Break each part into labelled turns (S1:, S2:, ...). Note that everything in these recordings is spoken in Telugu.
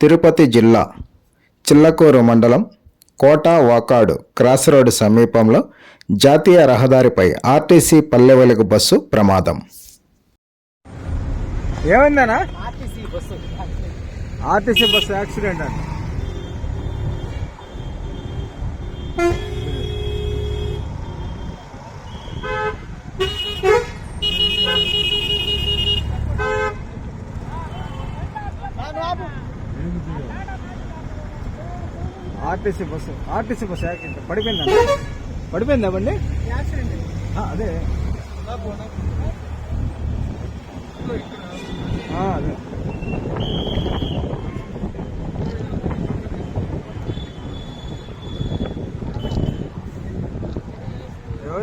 S1: తిరుపతి జిల్లా చిల్లకూరు మండలం కోట వాకాడు క్రాస్ రోడ్డు సమీపంలో జాతీయ రహదారిపై ఆర్టీసీ పల్లె వెలుగు బస్సు ప్రమాదం.
S2: ఏమైందనా? ఆర్టీసీ బస్సు యాక్సిడెంట్ అండి. RTC bus accident. పడిపోయిందా బండి? అదే అదే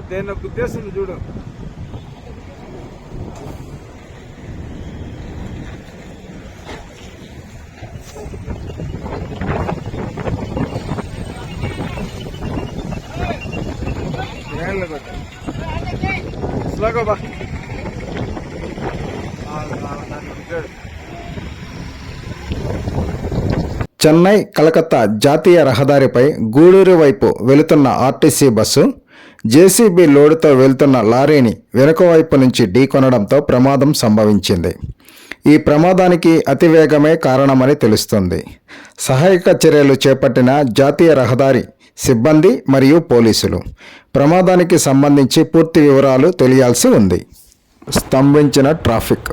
S2: దేన్ని గుద్దేస్తుంది చూడు.
S1: చెన్నై కలకత్తా జాతీయ రహదారిపై గూడూరు వైపు వెళుతున్న ఆర్టీసీ బస్సు జేసీబీ లోడుతో వెళ్తున్న లారీని వెనుక వైపు నుంచి ఢీకొనడంతో ప్రమాదం సంభవించింది. ఈ ప్రమాదానికి అతివేగమే కారణమని తెలుస్తుంది. సహాయక చర్యలు చేపట్టిన జాతీయ రహదారి సిబ్బంది మరియు పోలీసులు ప్రమాదానికి సంబంధించి పూర్తి వివరాలు తెలియాల్సి ఉంది. స్తంభించిన ట్రాఫిక్.